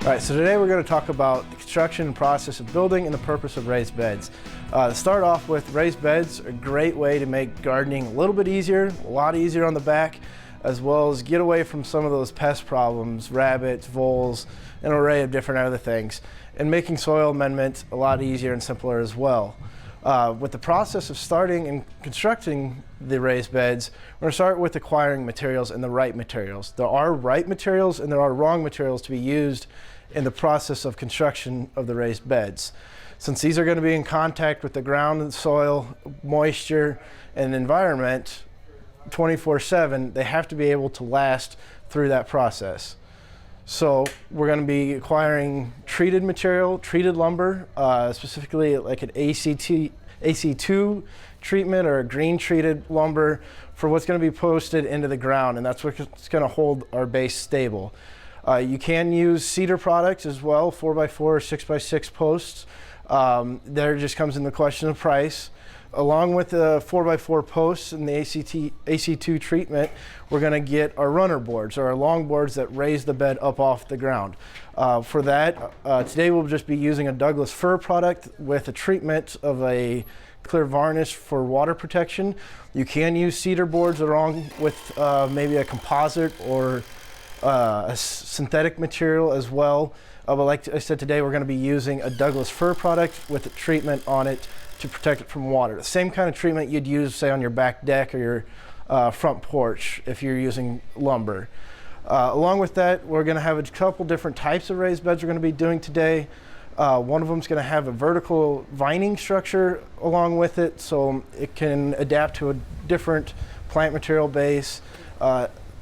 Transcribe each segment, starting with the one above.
All right, so today we're going to talk about the construction and process of building and the purpose of raised beds. To start off with, raised beds are a great way to make gardening a little bit easier, a lot easier on the back, as well as get away from some of those pest problems, rabbits, voles, an array of different other things, and making soil amendment a lot easier and simpler as well. With the process of starting and constructing the raised beds, we're going to start with acquiring materials and the right materials. There are right materials and there are wrong materials to be used in the process of construction of the raised beds. Since these are going to be in contact with the ground and soil, moisture, and environment 24/7, they have to be able to last through that process. So we're going to be acquiring treated material, treated lumber, specifically like an AC2 treatment or a green treated lumber for what's going to be posted into the ground, and that's what's going to hold our base stable. You can use cedar products as well, 4x4 or 6x6 posts. There just comes in the question of price. Along with the 4x4 posts and the AC2 treatment, we're going to get our runner boards, or our long boards that raise the bed up off the ground. For that, today we'll just be using a Douglas fir product with a treatment of a clear varnish for water protection. You can use cedar boards along with maybe a composite or a synthetic material as well. But like I said, today we're going to be using a Douglas fir product with a treatment on it to protect it from water. The same kind of treatment you'd use, say, on your back deck or your front porch if you're using lumber. Along with that, we're going to have a couple different types of raised beds we're going to be doing today. One of them is going to have a vertical vining structure along with it, so it can adapt to a different plant material base.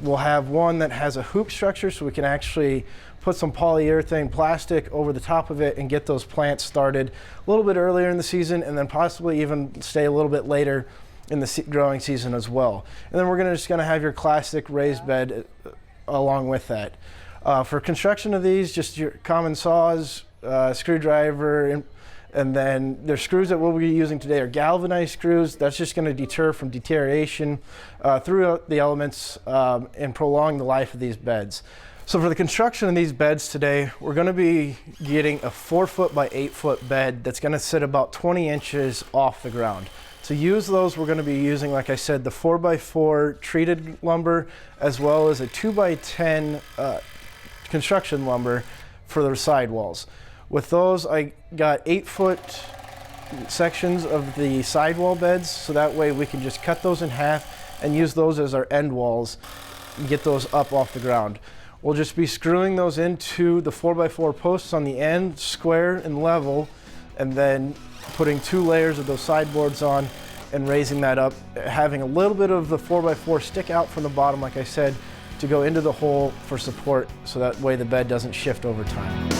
We'll have one that has a hoop structure, so we can actually put some polyurethane plastic over the top of it and get those plants started a little bit earlier in the season, and then possibly even stay a little bit later in the growing season as well. And then we're just going to have your classic raised bed along with that. For construction of these, just your common saws, screwdriver, and then the screws that we'll be using today are galvanized screws. That's just going to deter from deterioration throughout the elements and prolong the life of these beds. So for the construction of these beds today, we're going to be getting a 4-foot by 8-foot bed that's going to sit about 20 inches off the ground. To use those, we're going to be using, like I said, the 4x4 treated lumber, as well as a 2x10 construction lumber for the sidewalls. With those, I got 8-foot sections of the sidewall beds, so that way we can just cut those in half and use those as our end walls and get those up off the ground. We'll just be screwing those into the 4x4 posts on the end, square and level, and then putting 2 layers of those sideboards on and raising that up, having a little bit of the 4x4 stick out from the bottom, like I said, to go into the hole for support, so that way the bed doesn't shift over time.